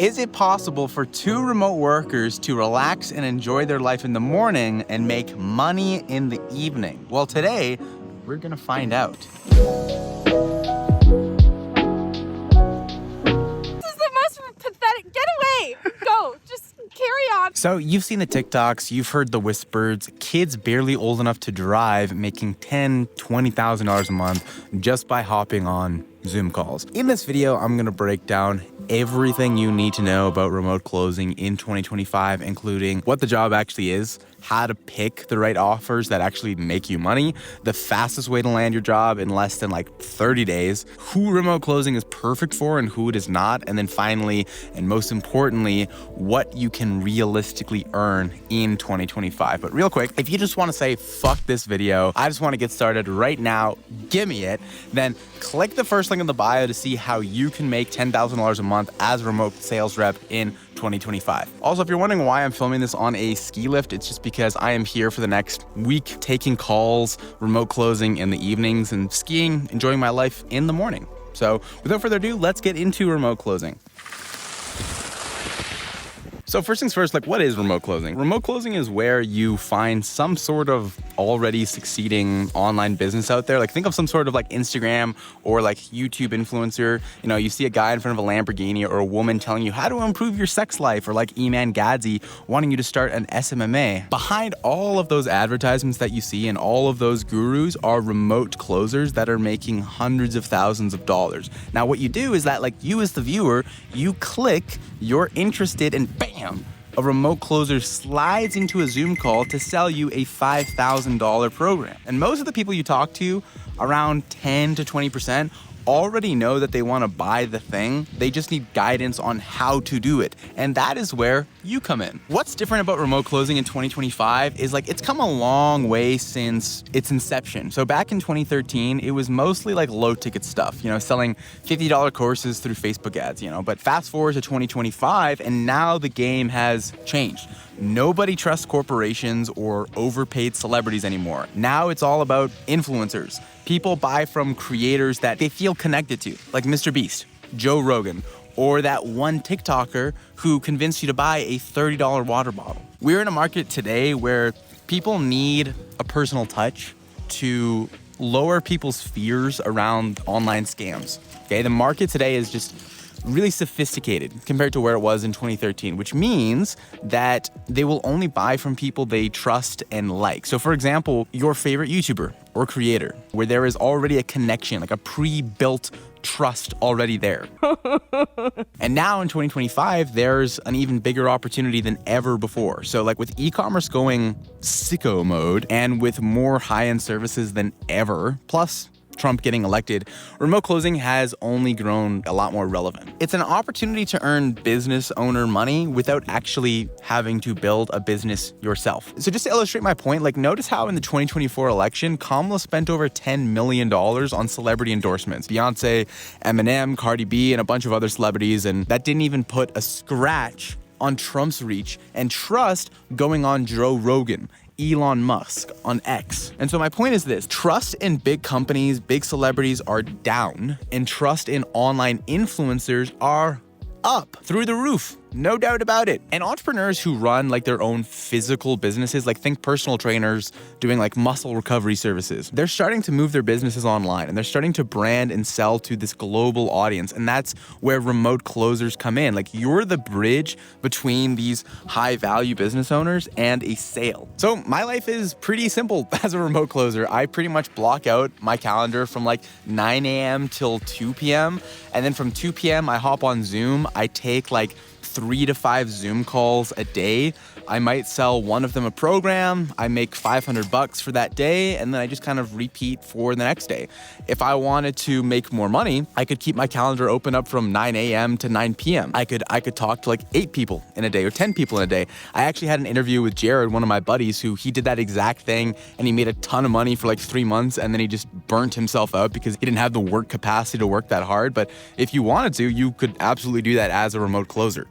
Is it possible for two remote workers to relax and enjoy their life in the morning and make money in the evening? Well, today, we're gonna find out. This is the most pathetic. Get away! Go! Just carry on. So you've seen the TikToks, you've heard the whispers, kids barely old enough to drive making $10,000, $20,000 a month just by hopping on Zoom calls. In this video, I'm gonna break down everything you need to know about remote closing in 2025, including what the job actually is, how to pick the right offers that actually make you money, the fastest way to land your job in less than like 30 days, who remote closing is perfect for and who it is not, and then finally, and most importantly, what you can realistically earn in 2025. But real quick, if you just want to say, fuck this video, I just want to get started right now, give me it, then click the first link in the bio to see how you can make $10,000 a month as a remote sales rep in 2025. Also, if you're wondering why I'm filming this on a ski lift, it's just because I am here for the next week taking calls, remote closing in the evenings, and skiing, enjoying my life in the morning. So without further ado, let's get into remote closing. So first things first, like what is remote closing? Remote closing is where you find some sort of already succeeding online business out there. Like think of some sort of like Instagram or like YouTube influencer. You know, you see a guy in front of a Lamborghini or a woman telling you how to improve your sex life, or like Eman Gadzi wanting you to start an SMMA. Behind all of those advertisements that you see and all of those gurus are remote closers that are making hundreds of thousands of dollars. Now what you do is that like you as the viewer, you click, you're interested, and bam, a remote closer slides into a Zoom call to sell you a $5,000 program. And most of the people you talk to, around 10 to 20%, already know that they want to buy the thing. They just need guidance on how to do it. And that is where you come in. What's different about remote closing in 2025 is like it's come a long way since its inception. So back in 2013, it was mostly like low ticket stuff, you know, selling $50 courses through Facebook ads, you know, but fast forward to 2025 and now the game has changed. Nobody trusts corporations or overpaid celebrities anymore. Now it's all about influencers. People buy from creators that they feel connected to, like Mr. Beast, Joe Rogan, or that one TikToker who convinced you to buy a $30 water bottle. We're in a market today where people need a personal touch to lower people's fears around online scams. Okay, the market today is just really sophisticated compared to where it was in 2013, which means that they will only buy from people they trust and like. So for example, your favorite YouTuber or creator, where there is already a connection, like a pre-built trust already there. And now in 2025, there's an even bigger opportunity than ever before. So like with e-commerce going sicko mode and with more high-end services than ever, plus Trump getting elected, remote closing has only grown a lot more relevant. It's an opportunity to earn business owner money without actually having to build a business yourself. So just to illustrate my point, like notice how in the 2024 election, Kamala spent over $10 million on celebrity endorsements. Beyonce, Eminem, Cardi B, and a bunch of other celebrities, and that didn't even put a scratch on Trump's reach and trust going on Joe Rogan, Elon Musk on X. And so my point is this: trust in big companies, big celebrities are down, and trust in online influencers are up through the roof. No doubt about it. And entrepreneurs who run like their own physical businesses, like think personal trainers doing like muscle recovery services, they're starting to move their businesses online and they're starting to brand and sell to this global audience. And that's where remote closers come in. Like you're the bridge between these high value business owners and a sale. So my life is pretty simple as a remote closer. I pretty much block out my calendar from like 9 a.m. till 2 p.m. And then from 2 p.m. I hop on Zoom. I take like 3 to 5 Zoom calls a day. I might sell one of them a program. I make $500 for that day, and then I just kind of repeat for the next day. If I wanted to make more money, I could keep my calendar open up from 9 a.m. to 9 p.m. I could talk to like 8 people in a day or 10 people in a day. I actually had an interview with Jared, one of my buddies, who he did that exact thing, and he made a ton of money for like 3 months, and then he just burnt himself out because he didn't have the work capacity to work that hard. But if you wanted to, you could absolutely do that as a remote closer.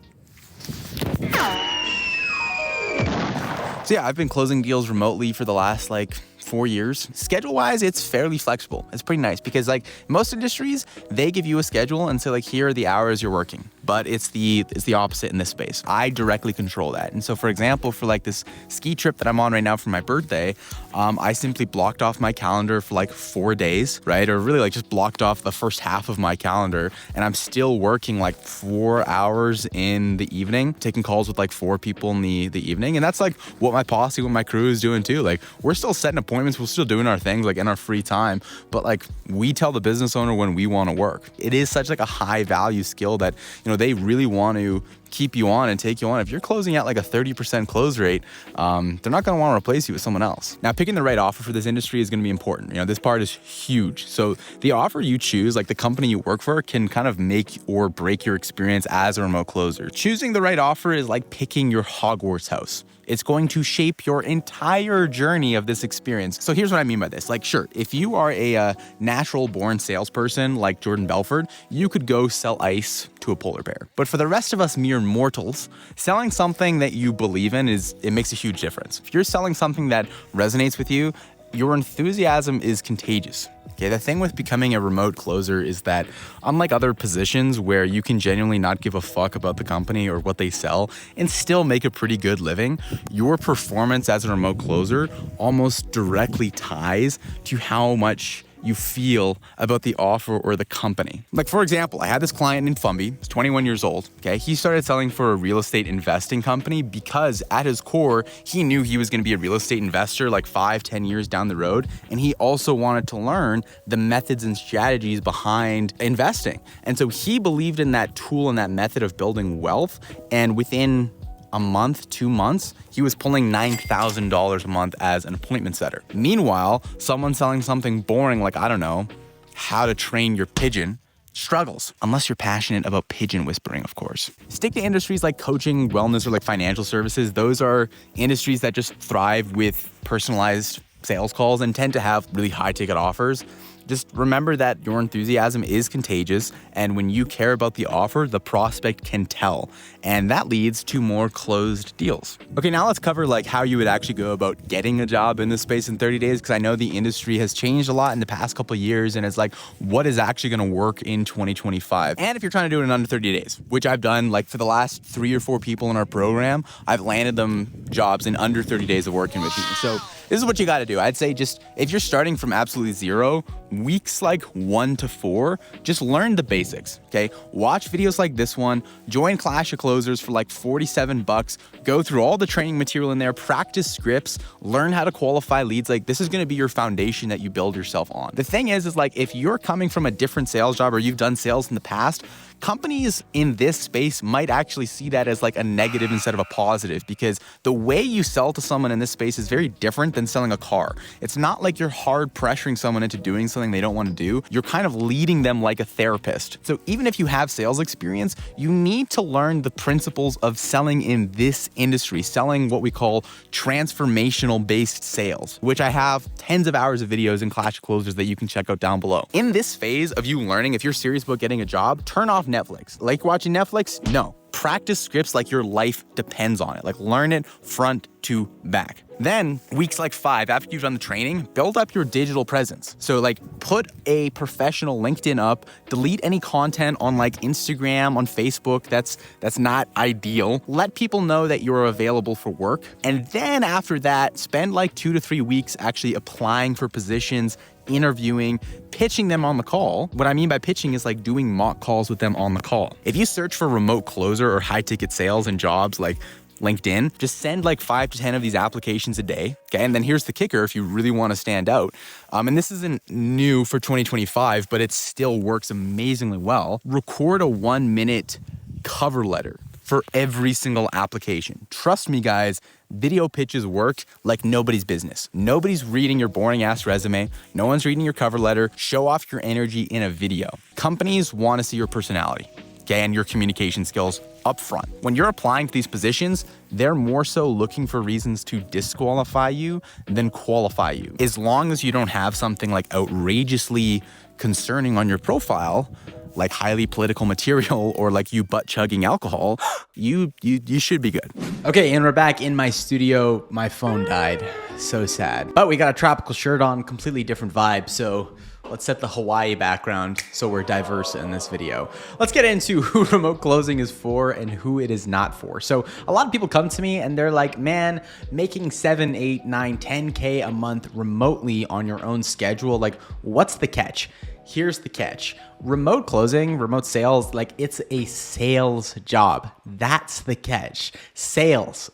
So yeah, I've been closing deals remotely for the last like 4 years. Schedule-wise, it's fairly flexible. It's pretty nice because like most industries, they give you a schedule and say like, here are the hours you're working. But it's the opposite in this space. I directly control that. And so for example, for like this ski trip that I'm on right now for my birthday, I simply blocked off my calendar for like 4 days, right? Or really like just blocked off the first half of my calendar. And I'm still working like 4 hours in the evening, taking calls with like 4 people in the evening. And that's like what my posse, what my crew is doing too. Like we're still setting appointments, we're still doing our things like in our free time, but like we tell the business owner when we want to work. It is such like a high value skill that, you know, they really want to keep you on and take you on. If you're closing at like a 30% close rate, they're not going to want to replace you with someone else. Now, picking the right offer for this industry is going to be important. You know, this part is huge. So the offer you choose, like the company you work for, can kind of make or break your experience as a remote closer. Choosing the right offer is like picking your Hogwarts house. It's going to shape your entire journey of this experience. So here's what I mean by this. Like, sure, if you are a natural born salesperson like Jordan Belford, you could go sell ice to a polar bear. But for the rest of us mere mortals, selling something that you believe in it makes a huge difference. If you're selling something that resonates with you, your enthusiasm is contagious. Okay, the thing with becoming a remote closer is that unlike other positions where you can genuinely not give a fuck about the company or what they sell and still make a pretty good living, your performance as a remote closer almost directly ties to how much you feel about the offer or the company. Like for example, I had this client in Fumby, he's 21 years old, okay? He started selling for a real estate investing company because at his core, he knew he was gonna be a real estate investor like 5-10 years down the road. And he also wanted to learn the methods and strategies behind investing. And so he believed in that tool and that method of building wealth. And within a month, 2 months, he was pulling $9,000 a month as an appointment setter. Meanwhile, someone selling something boring like, I don't know, how to train your pigeon struggles, unless you're passionate about pigeon whispering, of course. Stick to industries like coaching, wellness, or like financial services. Those are industries that just thrive with personalized sales calls and tend to have really high ticket offers. Just remember that your enthusiasm is contagious, and when you care about the offer, the prospect can tell, and that leads to more closed deals. Okay, now let's cover like how you would actually go about getting a job in this space in 30 days, because I know the industry has changed a lot in the past couple of years, and it's like, what is actually going to work in 2025? And if you're trying to do it in under 30 days, which I've done like for the last 3 or 4 people in our program, I've landed them jobs in under 30 days of working with me. So this is what you got to do. I'd say just if you're starting from absolutely zero, weeks like 1 to 4, just learn the basics, okay? Watch videos like this one, join Clash of Closers for like $47, go through all the training material in there, practice scripts, learn how to qualify leads. Like this is gonna be your foundation that you build yourself on. The thing is like if you're coming from a different sales job or you've done sales in the past, companies in this space might actually see that as like a negative instead of a positive, because the way you sell to someone in this space is very different than selling a car. It's not like you're hard pressuring someone into doing something they don't want to do. You're kind of leading them like a therapist. So even if you have sales experience, you need to learn the principles of selling in this industry, selling what we call transformational based sales, which I have tens of hours of videos in Clash of Closers that you can check out down below. In this phase of you learning, if you're serious about getting a job, turn off Netflix. Like watching Netflix? No. Practice scripts like your life depends on it. Like learn it front to back. Then weeks like 5 after you've done the training, build up your digital presence. So like put a professional LinkedIn up, delete any content on like Instagram, on Facebook. That's not ideal. Let people know that you're available for work. And then after that, spend like 2 to 3 weeks actually applying for positions, interviewing, pitching them on the call. What I mean by pitching is like doing mock calls with them on the call. If you search for remote closer or high ticket sales and jobs like LinkedIn, just send like 5 to 10 of these applications a day. Okay. And then here's the kicker if you really want to stand out. And this isn't new for 2025, but it still works amazingly well. Record a 1-minute cover letter for every single application. Trust me, guys, video pitches work like nobody's business. Nobody's reading your boring ass resume. No one's reading your cover letter. Show off your energy in a video. Companies want to see your personality, okay, and your communication skills up front. When you're applying to these positions, they're more so looking for reasons to disqualify you than qualify you. As long as you don't have something like outrageously concerning on your profile, like highly political material or like you butt chugging alcohol, you should be good. Okay, and we're back in my studio. My phone died. so sad. But we got a tropical shirt on, completely different vibe. So let's set the Hawaii background so we're diverse in this video. Let's get into who remote closing is for and who it is not for. So a lot of people come to me and they're like, man, making 7, 8, 9, 10K a month remotely on your own schedule, like what's the catch? Here's the catch. Remote closing, remote sales, like it's a sales job. That's the catch. Sales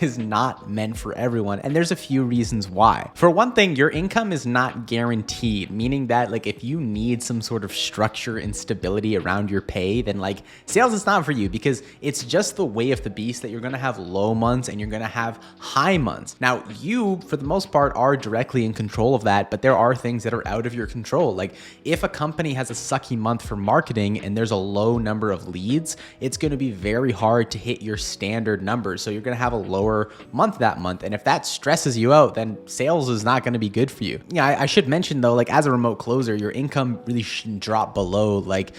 is not meant for everyone. And there's a few reasons why. For one thing, your income is not guaranteed, meaning that like if you need some sort of structure and stability around your pay, then like sales is not for you because it's just the way of the beast that you're going to have low months and you're going to have high months. Now, you, for the most part, are directly in control of that, but there are things that are out of your control. Like if a company has a sucky month for marketing and there's a low number of leads, it's going to be very hard to hit your standard numbers. So you're going to have a lower month that month. And if that stresses you out, then sales is not going to be good for you. Yeah, I should mention though, like as a remote closer, your income really shouldn't drop below like,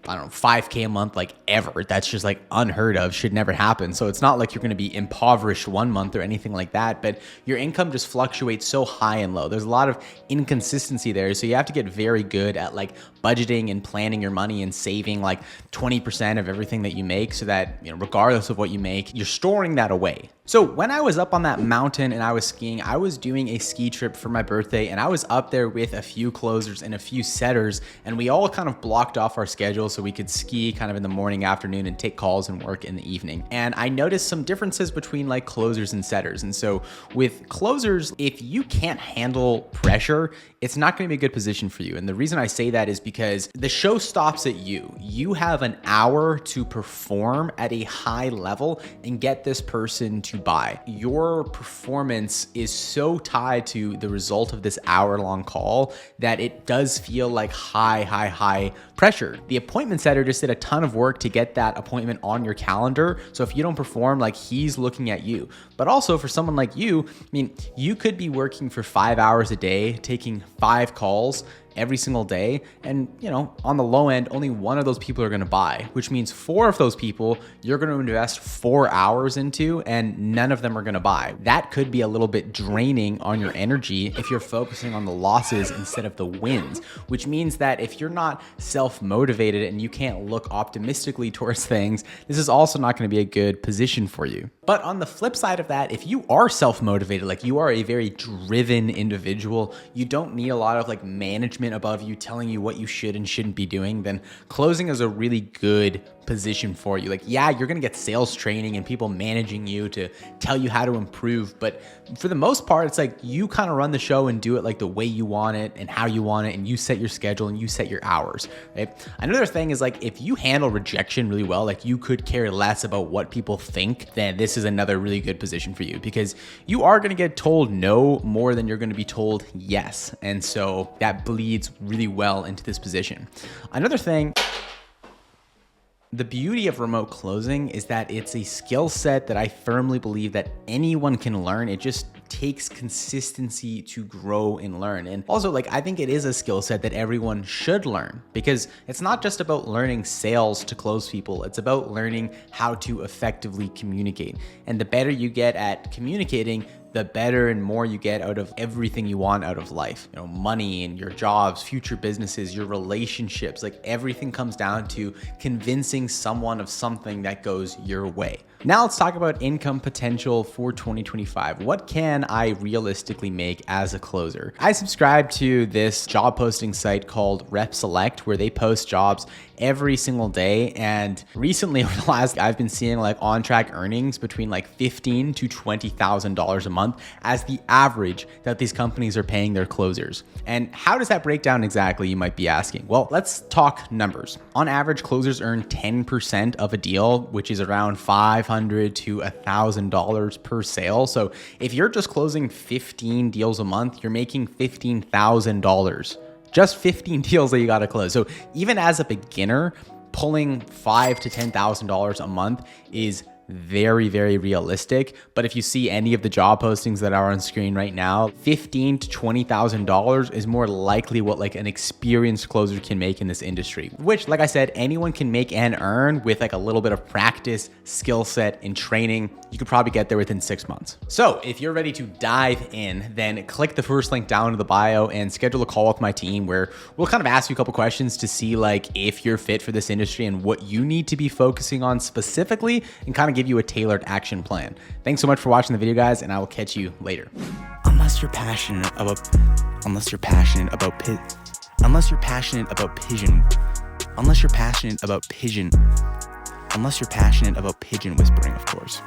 I don't know, 5K a month, like ever. That's just like unheard of, should never happen. So it's not like you're going to be impoverished one month or anything like that, but your income just fluctuates so high and low. There's a lot of inconsistency there. So you have to get very good at like budgeting and planning your money and saving like 20% of everything that you make so that, you know, regardless of what you make, you're storing that away. So when I was up on that mountain and I was skiing, I was doing a ski trip for my birthday and I was up there with a few closers and a few setters and we all kind of blocked off our schedule so we could ski kind of in the morning, afternoon and take calls and work in the evening. And I noticed some differences between like closers and setters. And so with closers, if you can't handle pressure, it's not going to be a good position for you. And the reason I say that is because the show stops at you. You have an hour to perform at a high level and get this person to buy. Your performance is so tied to the result of this hour-long call that it does feel like high pressure. The appointment setter just did a ton of work to get that appointment on your calendar. So if you don't perform, like he's looking at you. But also for someone like you, I mean, you could be working for 5 hours a day, taking 5 calls every single day. And, you know, on the low end, only one of those people are going to buy, which means 4 of those people you're going to invest 4 hours into and none of them are going to buy. That could be a little bit draining on your energy if you're focusing on the losses instead of the wins, which means that if you're not self-motivated and you can't look optimistically towards things, this is also not going to be a good position for you. But on the flip side of that, if you are self-motivated, like you are a very driven individual, you don't need a lot of like management above you telling you what you should and shouldn't be doing, then closing is a really good position for you. Like, yeah, you're going to get sales training and people managing you to tell you how to improve. But for the most part, it's like you kind of run the show and do it like the way you want it and how you want it. And you set your schedule and you set your hours, right? Another thing is like, if you handle rejection really well, like you could care less about what people think, then this is another really good position for you because you are going to get told no more than you're going to be told yes. And so that bleeds really well into this position. Another thing, the beauty of remote closing is that it's a skill set that I firmly believe that anyone can learn. It just takes consistency to grow and learn. And also, like, I think it is a skill set that everyone should learn because it's not just about learning sales to close people. It's about learning how to effectively communicate. And the better you get at communicating, the better and more you get out of everything you want out of life. You know, money and your jobs, future businesses, your relationships, like everything comes down to convincing someone of something that goes your way. Now let's talk about income potential for 2025. What can I realistically make as a closer? I subscribe to this job posting site called Rep Select, where they post jobs every single day. And recently, over the last, I've been seeing like on-track earnings between like $15,000 to $20,000 a month as the average that these companies are paying their closers. And how does that break down exactly, you might be asking? Well, let's talk numbers. On average, closers earn 10% of a deal, which is around $500 to $1,000 per sale. So if you're just closing 15 deals a month, you're making $15,000. Just 15 deals that you got to close. So even as a beginner, pulling $5,000 to $10,000 a month is very, very realistic. But if you see any of the job postings that are on screen right now, $15,000 to $20,000 is more likely what like an experienced closer can make in this industry, which, like I said, anyone can make and earn with like a little bit of practice, skill set, and training. You could probably get there within 6 months. So if you're ready to dive in, then click the first link down in the bio and schedule a call with my team where we'll kind of ask you a couple questions to see like if you're fit for this industry and what you need to be focusing on specifically, and kind of give you a tailored action plan. Thanks so much for watching the video, guys, and I will catch you later. Unless you're passionate about pigeon, unless you're passionate about pigeon whispering, of course.